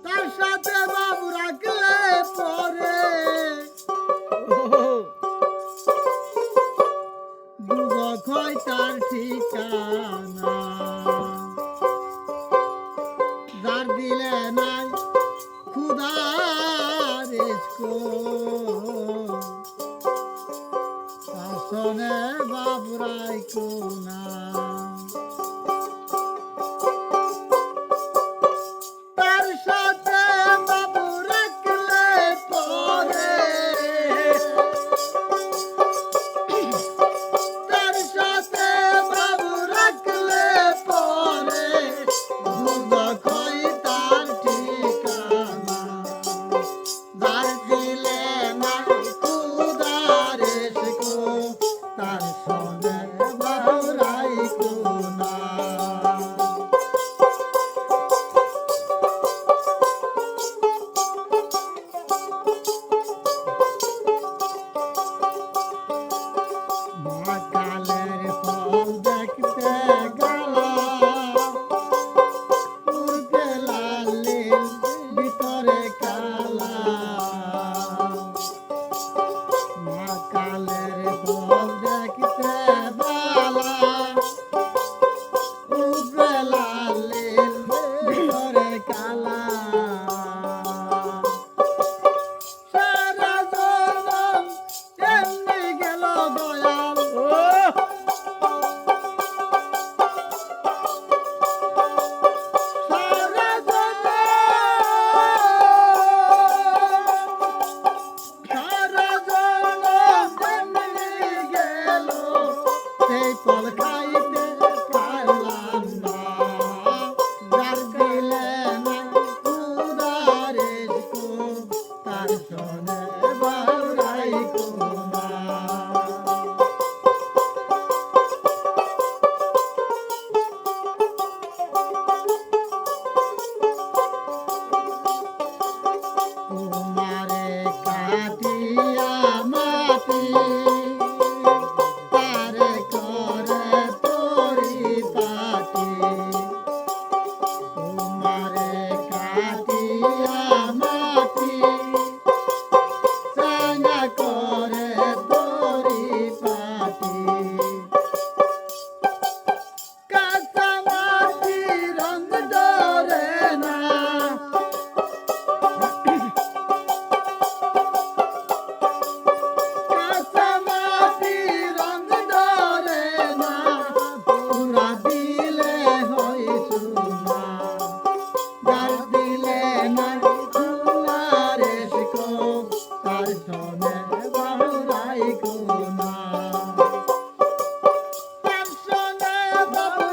তার সাথে বাবু রাখলে পরে দুঃখ হয় তার ঠিকানা যার দিলে নাই খুদার ইস্কো শাসনে বাবুরাই কোনা তার সাথে বাবু রাখলে পরে তার সাথে বাবু রাখলে পরে দুঃখ হয় তার ঠিকানা যার দিলে নাই খুদার ইস্কো তার সনে বাবুরাই কোনা মহাকালের ফল দেখতে গেলাম উর্গে লালির ভিতরে কালা মহাকালের ফল দেখতে গেলাম উর্গে লালির ভিতরে কালা সারা জনম এমনি গেল দয়াল সারা জনম এমনি গেল সেই ফল খাইতে পারলাম না যার দিলে নাই খুদার ইস্কো তার সনে বাবুরাই কোনা তোমারে কাটিয়া মাটি তারে করে পরিপাটি তোমারে কাটিয়া মাটি চাঙ্গা করে পরিপাটি কাঁচা মাটি রং ধরে না কাঁচা মাটি রং ধরে না পুরা দিলে হয় সোনা যার দিলে নাই খুদার ইস্কো তার সনে বাবুরাই কোনা তার সনে বাবু